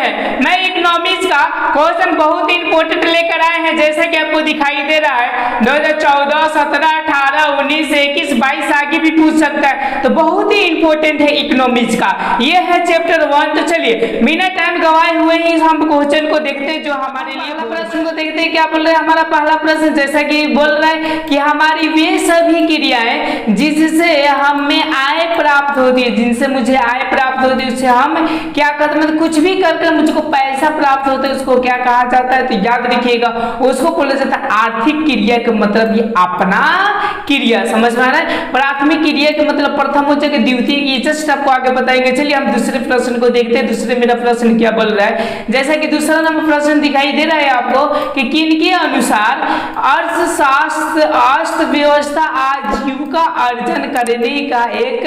है। मैं इकोनॉमिक्स का क्वेश्चन बहुत ही इंपॉर्टेंट लेकर आए हैं, जैसा कि आपको दिखाई दे रहा है 2014, 17, 18, 19, 21, 22 आगे भी पूछ सकता है, तो बहुत ही इंपॉर्टेंट है इकोनॉमिक्स का। ये है चैप्टर 1। तो चलिए बिना टाइम गवाए हुए ही हम क्वेश्चन को देखते हैं जो हमारे लिए। प्रश्न को देखते हैं क्या बोल रहे हैं। हमारा पहला प्रश्न जैसा कि बोल रहा है कि हमारी वे सभी क्रियाएं जिससे हमें आय प्राप्त होती है, जिनसे मुझे आय प्राप्त होती है, उससे हम क्या करते हैं, कुछ भी करके मुझको पैसा प्राप्त होता है, उसको क्या कहा जाता है। तो याद रखिएगा उसको बोला जाता है आर्थिक क्रिया का मतलब ये अपना क्रिया। समझ में आ रहा है। प्राथमिक क्रिया का मतलब प्रथम हो जाएगा, द्वितीय की जस्ट आपको आगे बताएंगे। चलिए हम दूसरे प्रश्न को देखते हैं। दूसरे मेरा प्रश्न क्या बोल रहा है, जैसा कि दूसरा नंबर प्रश्न दिखाई दे रहा है आपको कि किनके अनुसार अर्थशास्त्र अर्थव्यवस्था आजीविका अर्जन करने का एक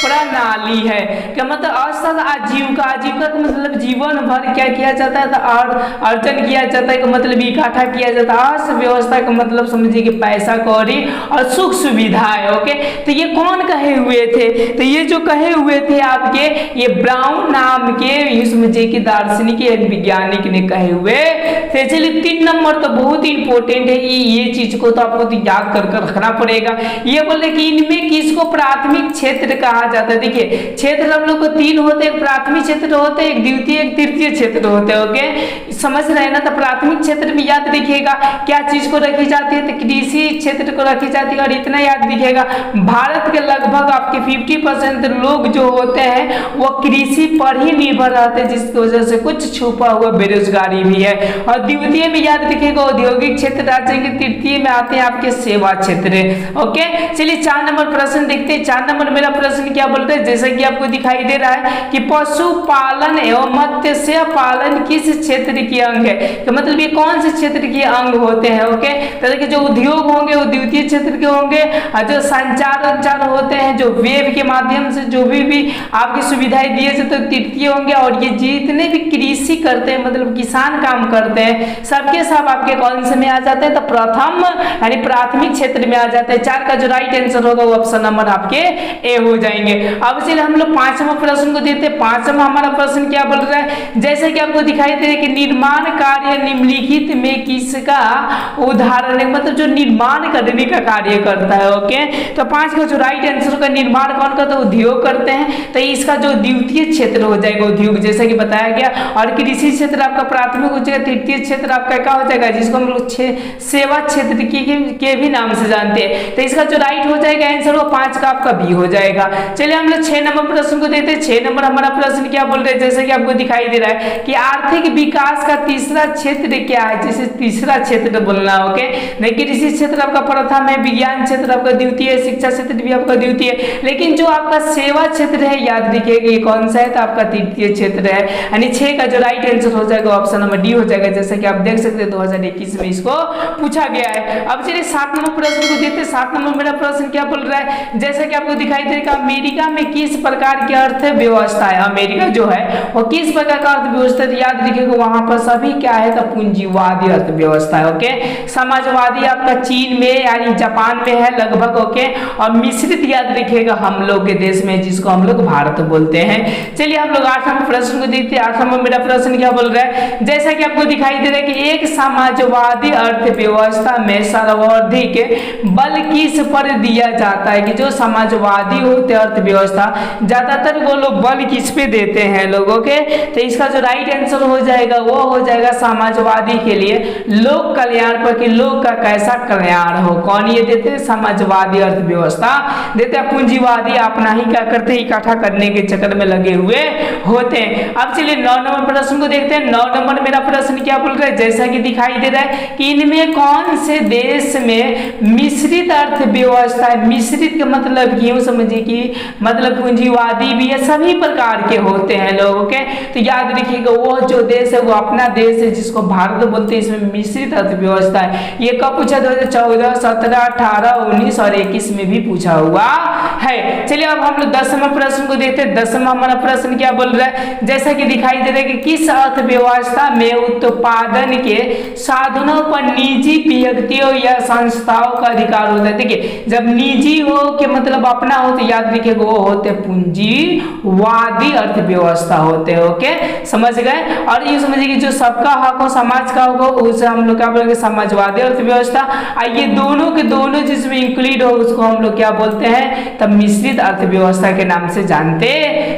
प्रणाली है। क्या मतलब अर्थशास्त्र आजीविका, आजीविका का मतलब जीवन भर क्या किया जाता है, तो अर्जन किया जाता है का मतलब इकट्ठा किया जाता है। अर्थव्यवस्था का मतलब समझिए कि पैसा कौड़ी और सुख सुविधाएं। ओके, तो ये कौन कहे हुए थे, तो ये जो कहे हुए थे आपके ये ब्राउन नाम के समझिए कि दार्शनिक एक वैज्ञानिक ने कहे हुए थे। चलिए 3 नंबर तो बहुत ही इंपॉर्टेंट है, ये चीज को तो आपको तो याद कर रखना पड़ेगा। ये बोले कि इनमें किसको प्राथमिक क्षेत्र कहा जाता है। देखिए क्षेत्र हम लोग को 3 होते हैं, प्राथमिक क्षेत्र होते हैं, एक द्वितीय एक तृतीय क्षेत्र होते हैं। ओके, समझ रहे हैं ना। तो प्राथमिक क्षेत्र में याद रखिएगा क्या चीज को रखी जाती है, तो कृषि क्षेत्र को रखी जाती है। और इतना याद रखिएगा भारत के लगभग आपके 50% लोग जो होते हैं वो कृषि पर ही निर्भर रहते हैं, जिसकी वजह से कुछ छुपा हुआ बेरोजगारी भी है। और द्वितीय में याद रखिएगा औद्योगिक क्षेत्र आ जाएंगे, तृतीय में आते हैं आपके सेवा क्षेत्र। ओके, चलिए 4 नंबर प्रश्न देखते हैं। 4 नंबर मेरा प्रश्न क्या बोलते हैं, जैसे कि आपको दिखाई दे रहा है कि पशुपालन एवं मत्स्य पालन किस क्षेत्र के अंग है, तो मतलब ये कौन से क्षेत्र के अंग होते हैं। ओके, तो देखिए जो उद्योग होंगे वो द्वितीय क्षेत्र के होंगे, और जो संचार होते हैं जो वेब के माध्यम से जो भी आपकी सुविधाएं दिए जाते तो तृतीय होंगे। और ये जितने भी कृषि करते हैं मतलब किसान काम करते हैं सबके सब आपके कौन से में आ जाते हैं, तो प्रथम यानी प्राथमिक क्षेत्र में आ जाते हैं। 4 का जो राइट आंसर होगा वो ऑप्शन नंबर आपके ए हो जाएंगे। अब चलिए हम लोग 5वां प्रश्न को देखते हैं। 5वां हमारा प्रश्न क्या बोल रहा है, जैसे कि आपको दिखाई दे रहा है कि निर्माण कार्य निम्नलिखित में किसका उदाहरण है, मतलब जो निर्माण करने का कार्य करता है। ओके, तो 5 का जो राइट आंसर का निर्माण कौन करता है, उद्योग करते हैं। तो इसका जो द्वितीय क्षेत्र हो जाएगा उद्योग, जैसा कि बताया गया। और कृषि क्षेत्र आपका प्राथमिक हो जाएगा, तृतीय क्षेत्र आपका क्या हो जाएगा, जिसको हम लोग सेवा क्षेत्र के भी नाम से जानते हैं। तो इसका जो राइट हो जाएगा आंसर वो 5 का आपका बी हो जाएगा। चलिए हम लोग 6 नंबर प्रश्न को देखते हैं। 6 नंबर हमारा प्रश्न क्या बोल रहे हैं, जैसे कि आपको दिखाई दे रहा है कि आर्थिक विकास का तीसरा क्षेत्र क्या है, जैसे तीसरा क्षेत्र बोलना। ओके, नहीं कृषि क्षेत्र आपका प्रथम है, विज्ञान क्षेत्र आपका द्वितीय, शिक्षा क्षेत्र भी आपका द्वितीय, लेकिन जो आपका सेवा क्षेत्र है याद रखिएगा ये कौन सा है, तो आपका तृतीय क्षेत्र है। यानी 6 का जो राइट आंसर हो जाएगा ऑप्शन नंबर डी हो जाएगा, जैसा कि आप देख सकते हैं 2021 में इसको पूछा गया है। अब चलिए 7 नंबर प्रश्न को देखते हैं। 7 नंबर मेरा प्रश्न क्या बोल रहा है, जैसा कि आपको दिखाई दे रहा है अमेरिका में किस प्रकार की अर्थव्यवस्था है, अमेरिका जो है वो किस प्रकार का अर्थव्यवस्था है। याद रखिएगा वहां पर सभी क्या है, तो पूंजीवादी अर्थव्यवस्था है। ओके, समाजवादी आपका चीन में यानी जापान में है लगभग। ओके, और मिश्रित याद रखिएगा हम लोग के देश में जिसको हम लोग भारत बोलते हैं। चलिए हम लोग 8 नंबर प्रश्न को देखते हैं। 8 नंबर मेरा प्रश्न क्या बोल रहा है, जैसा कि आपको दिखाई दे रहा है कि एक समाजवादी अर्थव्यवस्था में सर्वाधिक बल किस पर दिया जाता है, कि जो समाजवादी होते अर्थव्यवस्था ज्यादातर वो लोग बल किस पे देते हैं लोगों के। तो इसका जो राइट आंसर हो जाएगा वो हो जाएगा समाजवादी के लिए लोक कल्याण पर, कि लोग का कैसा कल्याण हो। कौन ये देते हैं, समाजवादी अर्थव्यवस्था देते हैं। पूंजीवादी अपना ही क्या करते हैं, इकट्ठा करने के चक्कर में लगे हुए होते हैं। अब चलिए 9 नंबर प्रश्न को देखते हैं। 9 नंबर मेरा प्रश्न क्या बोल रहा है, जैसा कि दिखाई दे रहा है कि इनमें कौन से देश में मिश्रित अर्थव्यवस्था है। मिश्रित का मतलब यूं समझिए कि मतलब पूंजीवादी भी है, सभी प्रकार के होते हैं लोगों के। तो याद रखिएगा वो जो देश है वो अपना देश है जिसको भारत बोलते हैं, इसमें मिश्रित अर्थव्यवस्था है। ये कब पूछा, 2014, 17, 18, 18, 19 और 21 में भी पूछा हुआ है। चलिए अब हम लोग 10वां प्रश्न को देखते हैं। 10वां हमारा प्रश्न क्या बोल रहा है, जैसा कि दिखाई दे रहा है कि किस अर्थव्यवस्था में उत्पादन के साधनों पर निजी व्यक्तियों या संस्थाओं का अधिकार होता है। देखिए जब निजी हो के मतलब अपना हो तो याद रखिएगा वो होते पूंजीवादी अर्थव्यवस्था होते हैं। ओके समझ गए। और ये समझिए कि जो सबका हक हो समाज का हो उसे हम लोग क्या बोलेंगे समाजवादी अर्थव्यवस्था। ये दोनों के दोनों जिसमें इंक्लूड हो उसको हम लोग क्या बोलते हैं तब मिश्रित अर्थव्यवस्था के नाम से जानते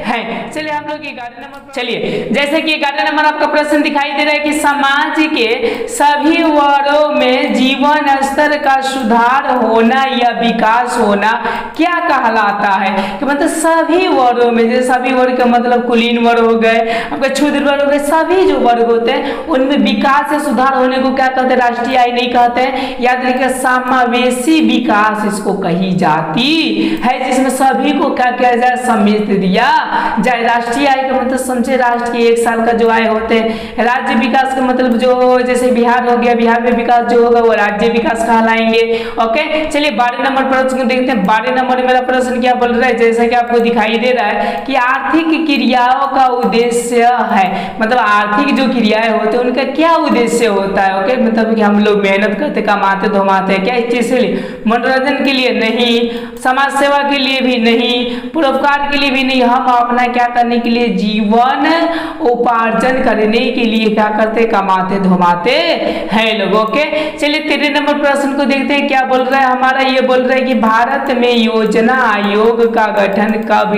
हैं। चलिए हम लोग 11 नंबर, चलिए जैसे कि 11 नंबर आपका प्रश्न दिखाई दे रहा है कि समाज के सभी वर्गों में जीवन स्तर का सुधार होना या विकास होना क्या कहलाता है। कि मतलब सभी वर्गों में, जैसे सभी वर्ग का मतलब कुलीन वर्ग हो गए, आपके क्षुद्र वर्ग हो गए, सभी जो वर्ग होते हैं उनमें विकास या सुधार होने को क्या कहते हैं, राष्ट्रीय आय नहीं कहते हैं। याद रखिए समावेशी विकास इसको कही जाती है, जिसमें सभी को क्या किया जाए समेट दिया जाए। राष्ट्रीय आय का मतलब समझे राष्ट्र के एक साल का जो आय होते हैं। राज्य विकास का मतलब जो जैसे बिहार हो गया, बिहार में विकास जो होगा वो राज्य विकास कहलाएंगे। ओके चलिए 12 नंबर प्रश्न को देखते हैं। 12 नंबर मेरा प्रश्न क्या बोल रहा है, जैसा कि आपको दिखाई दे रहा है कि आर्थिक क्रियाओं का उद्देश्य है, मतलब आर्थिक जो क्रियाएं होते हैं उनका क्या उद्देश्य होता है। ओके मतलब कि हम लोग मेहनत करते कमाते धमाते क्या इस चीज के लिए, मनोरंजन के लिए नहीं, समाज सेवा के लिए भी नहीं, परोपकार के लिए भी नहीं, हम अपना क्या करने के लिए जीवन उपार्जन करने के लिए क्या करते कमाते धमाते हैं लोग। ओके चलिए 13 नंबर प्रश्न को देखते हैं क्या बोल रहा है हमारा। ये बोल रहा है कि भारत में योजना आयोग का गठन कब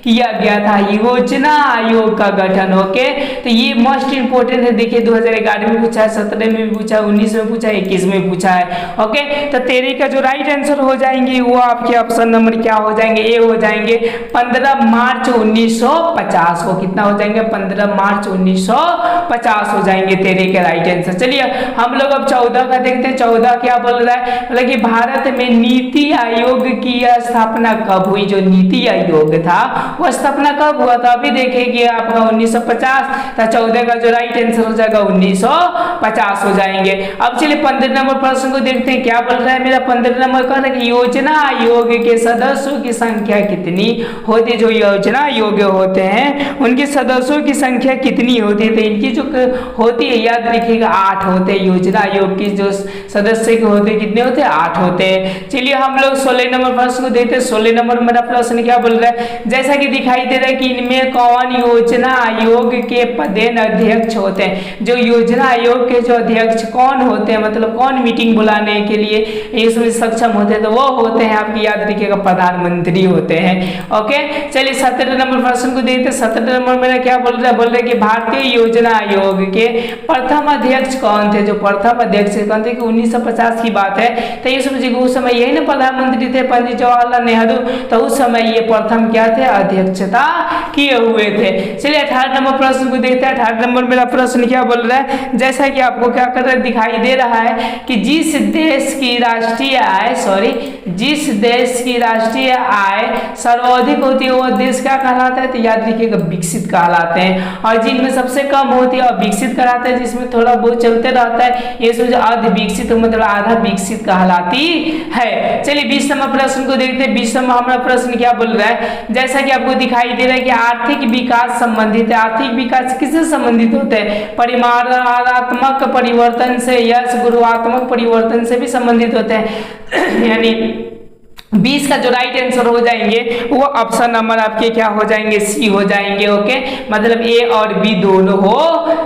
किया गया था। योजना आयोग का गठन। ओके तो ये मोस्ट इंपोर्टेंट है। देखिए 2011 में पूछा है, 17 में भी पूछा है, 19 में पूछा है, 21 में पूछा है। ओके तो 13 का जो राइट आंसर हो जाएंगे वो आपके ऑप्शन नंबर क्या हो जाएंगे, ए हो जाएंगे 15 मार्च 1950 को। कितना हो जाएंगे 15 मार्च 1950 हो जाएंगे 13 के राइट आंसर। चलिए हम लोग अब 14 का देखते हैं। 14 क्या बोल रहा है, मतलब कि भारत में नीति आयोग की स्थापना कब हुई। जो नीति आयोग था वो स्थापना कब हुआ था, अभी देखेंगे आपका 1950 था। 14 का जो राइट आंसर हो जाएगा 1950 हो जाएंगे। अब चलिए 15 नंबर प्रश्न को देखते हैं क्या बोल रहा है मेरा। 15 नंबर कह रहा है कि योजना आयोग के सदस्यों की संख्या कितनी होती है। जो योजना आयोग होते हैं उनके सदस्यों की संख्या कितनी होती है, तो इनकी जो होती है याद रखिएगा 8 होते हैं। योजना आयोग की जो सदस्य के होते कितने होते हैं 8 होते हैं। चलिए हम लोग 16 नंबर प्रश्न को देखते हैं। 16 नंबर मेरा प्रश्न क्या बोल रहा है, जैसा कि दिखाई दे रहा है कि इनमें कौन योजना आयोग के पदेन अध्यक्ष होते हैं। जो योजना आयोग के जो अध्यक्ष कौन होते हैं, मतलब कौन मीटिंग बुलाने के लिए इसमें सक्षम होते हैं, तो वो होते हैं आपकी याद रखिएगा प्रधानमंत्री होते हैं। ओके चलिए 17 नंबर प्रश्न को देखते हैं। 17 नंबर मेरा क्या बोल रहा है, बोल रहा है कि भारतीय योजना आयोग के प्रथम अध्यक्ष कौन थे। जो प्रथम अध्यक्ष कौन थे कि 1950 की बात है, तो ये समझिए उस समय यही ना प्रधानमंत्री थे पंडित जवाहरलाल नेहरू, तो उस समय ये प्रथम क्या थे अध्यक्षता किए हुए थे। चलिए 18 नंबर प्रश्न को देखते हैं। 18 नंबर मेरा प्रश्न क्या बोल रहा है, जैसा कि आपको क्या कर रहा है दिखाई दे रहा है कि जिस देश की राष्ट्रीय आय सर्वाधिक होती है वो देश क्या कहलाता है, तो याद रखिएगा विकसित कहलाते हैं। और जिनमें सबसे कम होती है अविकसित कहलाता है, जिसमें थोड़ा बहुत चलते रहता है ये सोच अर्ध विकसित मतलब आधा विकसित कहलाती है। चलिए 20 नंबर प्रश्न को देखते हैं। 20 नंबर हमारा प्रश्न क्या बोल रहा है, जैसा कि आपको दिखाई दे रहा है कि आर्थिक विकास संबंधित है। आर्थिक विकास किससे संबंधित होते हैं, परिमाणात्मक परिवर्तन से या गुणात्मक परिवर्तन से भी संबंधित होते हैं। यानी 20 का जो राइट आंसर हो जाएंगे वो ऑप्शन नंबर आपके क्या हो जाएंगे सी हो जाएंगे। ओके मतलब ए और बी दोनों हो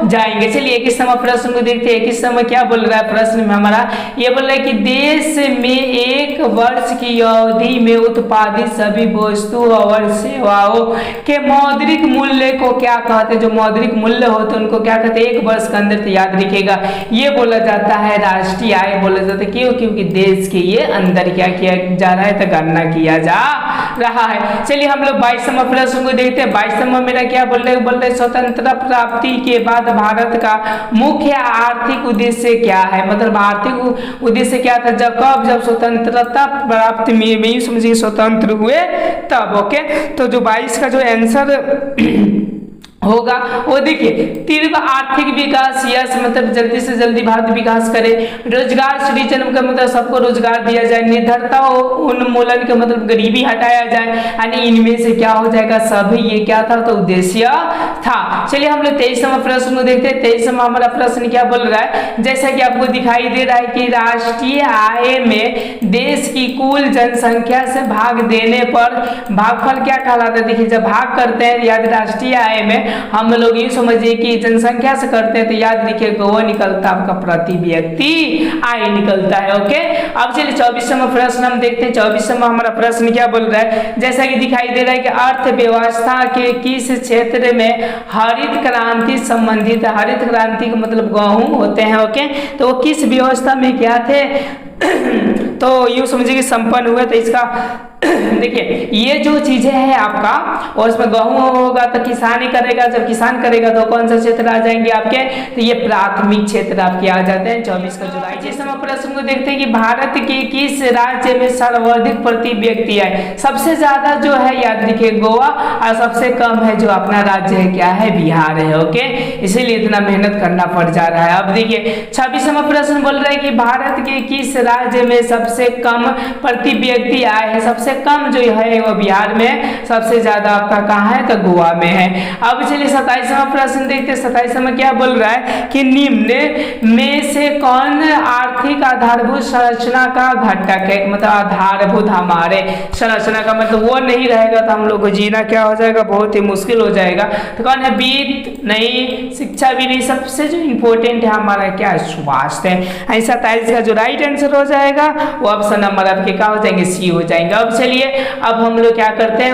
जाएंगे। चलिए 21 नंबर प्रश्न को देखते हैं। 21 नंबर क्या बोल रहा है प्रश्न में हमारा, ये बोल रहा है कि देश में एक वर्ष की अवधि में उत्पादित सभी वस्तु और सेवाओं के मौद्रिक मूल्य को क्या कहते हैं। जो मौद्रिक मूल्य होते हैं उनको क्या कहते हैं, एक वर्ष के अंदर, तो याद रखिएगा ये बोला जाता है राष्ट्रीय आय बोला जाता है। क्यों, क्योंकि देश के ये अंदर क्या किया जा रहा है तो गणना किया जा रहा है। चलिए हम लोग 22 नंबर प्रश्न को देखते हैं। 22 नंबर मेरा क्या बोल रहे हैं स्वतंत्रता प्राप्ति के बाद भारत का मुख्य आर्थिक उद्देश्य क्या है। मतलब आर्थिक उद्देश्य क्या था जब स्वतंत्रता प्राप्ति में समझिए स्वतंत्र हुए तब। ओके तो जो 22 का जो आंसर होगा वो देखिए तीव्र आर्थिक विकास, यस मतलब जल्दी से जल्दी भारत विकास करे। रोजगार सृजन का मतलब सबको रोजगार दिया जाए। निर्धरता उन्मूलन का मतलब गरीबी हटाया जाए, यानी इनमें से क्या हो जाएगा सभी, ये क्या था तो उद्देश्य था। चलिए हम लोग 23वां प्रश्न को देखते हैं। 23वां हमारा प्रश्न क्या बोल रहा है, जैसा कि आपको दिखाई दे रहा है कि राष्ट्रीय आय में देश की कुल जनसंख्या से भाग देने पर भागफल क्या कहलाता है। देखिए जब भाग करते हैं याद राष्ट्रीय आय में हम लोग ये समझिए कि जनसंख्या से करते हैं तो याद रखिए वो निकलता आपका प्रति व्यक्ति आय निकलता है। ओके अब चलिए 24वां प्रश्न हम देखते हैं। 24वां हमारा प्रश्न क्या बोल रहा है, जैसा कि दिखाई दे रहा है कि अर्थव्यवस्था के किस क्षेत्र में हरित क्रांति संबंधित है। हरित क्रांति का मतलब गेहूं होते हैं। ओके तो वो किस व्यवस्था में क्या थे तो यूं समझिए कि संपन्न हुए। तो इसका देखिए ये जो चीजें हैं आपका और इसमें गेहूं होगा तो किसान ही करेगा, जब किसान करेगा तो कौन सा क्षेत्र आ जाएंगे आपके, तो ये प्राथमिक क्षेत्र आपके आ जाते हैं। 24 का जुलाई। जिस समय प्रश्न को देखते हैं कि भारत के किस राज्य में सर्वाधिक प्रति व्यक्ति है। सबसे ज्यादा जो है याद रखिए गोवा और सबसे कम है जो अपना राज्य है क्या है बिहार है। ओके इसीलिए इतना मेहनत करना पड़ जा रहा है। अब देखिए 26वां प्रश्न बोल रहा है कि भारत के किस राज्य में सबसे कम प्रति व्यक्ति आय है। सबसे कम जो है वो बिहार में, सबसे ज्यादा आपका कहाँ है तो गोवा में है। अब चलिए 27वां प्रश्न देखते हैं। 27वां क्या बोल रहा है कि निम्न में से कौन आर्थिक आधारभूत संरचना का घटक है। मतलब आधारभूत हमारे संरचना का मतलब वो नहीं रहेगा तो हम लोग को जीना क्या हो जाएगा बहुत ही मुश्किल हो जाएगा। तो कौन है, वित्त नहीं, शिक्षा भी नहीं, सबसे जो इंपॉर्टेंट है हमारा क्या है स्वास्थ्य है। 27 का जो राइट आंसर हो जाएगा वो ऑप्शन नंबर आपके क्या हो जाएंगे सी हो जाएंगे। अब चलिए अब हम लोग क्या करते हैं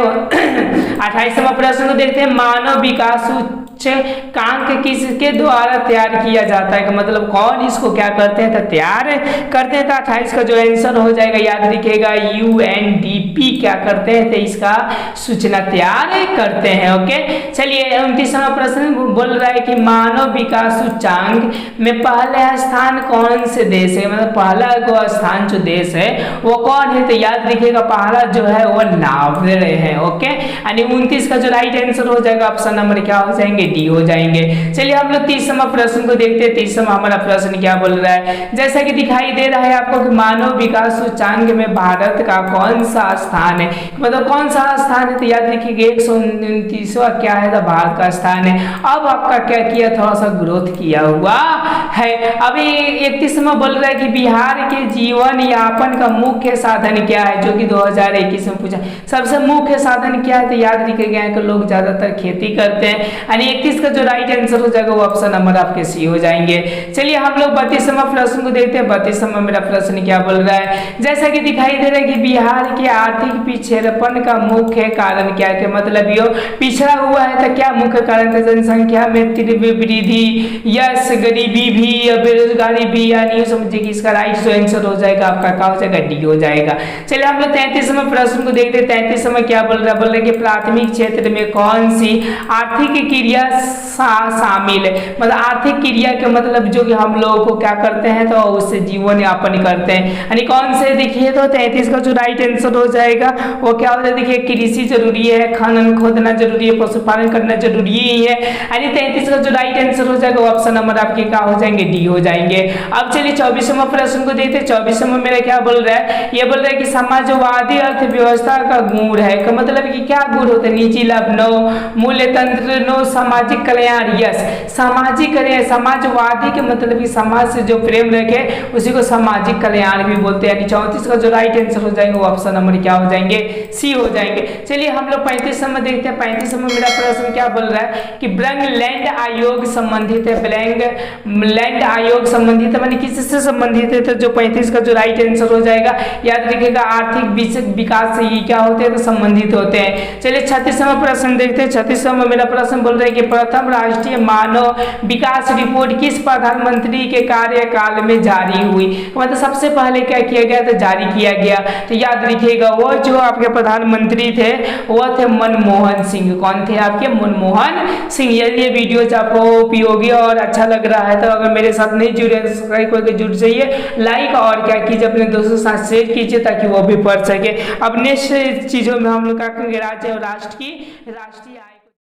28वां प्रश्न को देखते हैं। मानव विकास सूचकांक किसके द्वारा तैयार किया जाता है, मतलब कौन इसको क्या करते हैं तो तैयार करते हैं। तो 28 का जो आंसर हो जाएगा याद रखिएगा UNDP क्या करते हैं तो इसका सूचना तैयार करते हैं। ओके चलिए 29वां प्रश्न बोल रहा है कि मानव विकास सूचकांक में पहला स्थान कौन से देश है, मतलब पहला को स्थान जो देश है वो कौन है तो याद रखिएगा पहला जो है वो नार्वे है। ओके यानी 29 का जो राइट आंसर हो जाएगा ऑप्शन नंबर क्या हो जाएंगे डी हो जाएंगे। चलिए हम लोग 30वां प्रश्न को देखते हैं। 30वां हमारा प्रश्न क्या बोल रहा है, जैसा कि दिखाई दे रहा है आपको कि मानव विकास सूचकांक में भारत का कौन सा स्थान है, मतलब कौन सा स्थान है तो याद रखिएगा 129वां क्या है तो भारत का स्थान है। अब आपका क्या किया थोड़ा सा ग्रोथ किया हुआ है। अभी 31वां बोल रहा है कि बिहार के जीवन यापन का मुख्य साधन क्या है, जो कि 2021 में पूछा। सबसे मुख्य साधन क्या है तो याद रखिएगा कि लोग ज्यादातर खेती करते हैं, यानी 31 का जो राइट आंसर हो जाएगा वो ऑप्शन नंबर आपके सी हो जाएंगे। चलिए हम लोग 32वां प्रश्न को देखते हैं। 32वां मेरा प्रश्न क्या बोल रहा है, जैसा कि दिखाई दे रहा है कि बिहार के आर्थिक पिछड़ेपन का मुख्य कारण क्या है, मतलब यो पिछड़ा हुआ है तो क्या मुख्य कारण है, जनसंख्या में तीव्र वृद्धि, यस गरीबी भी, बेरोजगारी भी, यानी समझिए कि इसका राइट जो आंसर हो जाएगा आपका क्या हो जाएगा डी हो जाएगा। चलिए हम लोग 33वां प्रश्न को देखते हैं। 33वां क्या बोल रहा है, बोल रहा है कि प्राथमिक क्षेत्र में कौन सी आर्थिक क्रिया शामिल है, मतलब आर्थिक क्रिया के मतलब जो कि हम लोगों को क्या करते हैं तो उससे जीवन यापन करते हैं, यानी कौन से देखिए तो 33 का जो राइट आंसर हो जाएगा वो क्या होता है, देखिए कृषि जरूरी है, खनन खोदना जरूरी है, पशुपालन करना जरूरी ही है, यानी 33 का जो राइट आंसर हो जाएगा ऑप्शन नंबर आपके क्या हो जाएंगे डी हो जाएंगे। अब चलिए 24वां प्रश्न को देखते हैं। 24वां मेरा क्या बोल रहा है, ये बोल रहा है कि समाजवादी अर्थव्यवस्था का गुण है, का मतलब कि क्या गुण होते हैं, निजी लाभ नो, मूल्य तंत्र नो, सामाजिक कल्याण यस, सामाजिक कल्याण, समाजवादी के मतलब कि समाज से जो प्रेम रखे उसी को सामाजिक कल्याण भी बोलते हैं, यानी 34 का जो राइट आंसर हो जाएगा वो ऑप्शन नंबर क्या हो जाएंगे सी हो जाएंगे। चलिए हम लोग 35वां देखते हैं। 35वां मेरा प्रश्न क्या बोल रहा है कि ब्रंग लैंड आयोग संबंधित है, ब्रंग लैंड आयोग संबंधित है मानी किससे संबंधित है, तो जो 35 का जो राइट आंसर हो जाएगा याद रखिएगा आर्थिक विकास से ही क्या होते हैं तो संबंधित होते हैं। चलिए 36वां प्रश्न देखते हैं। 36वां मेरा प्रश्न बोल रहा है कि प्रथम राष्ट्रीय मानव विकास रिपोर्ट किस प्रधानमंत्री के कार्यकाल में जारी हुई, मतलब सबसे पहले क्या किया गया तो जारी किया गया, तो याद रखिएगा वो जो आपके प्रधानमंत्री थे वो थे मनमोहन सिंह। कौन थे आपके, मनमोहन सिंह। यदि ये वीडियो आपको उपयोगी और अच्छा लग रहा है तो अगर मेरे साथ नहीं जुड़े तो सब्सक्राइब करके जुड़ जाइए, लाइक और क्या कीजिए अपने दोस्तों के साथ शेयर कीजिए ताकि वो भी पढ़ सके। अब नेक्स्ट चीजों में हम लोग क्या करेंगे, राज्य और राष्ट्र की राष्ट्रीय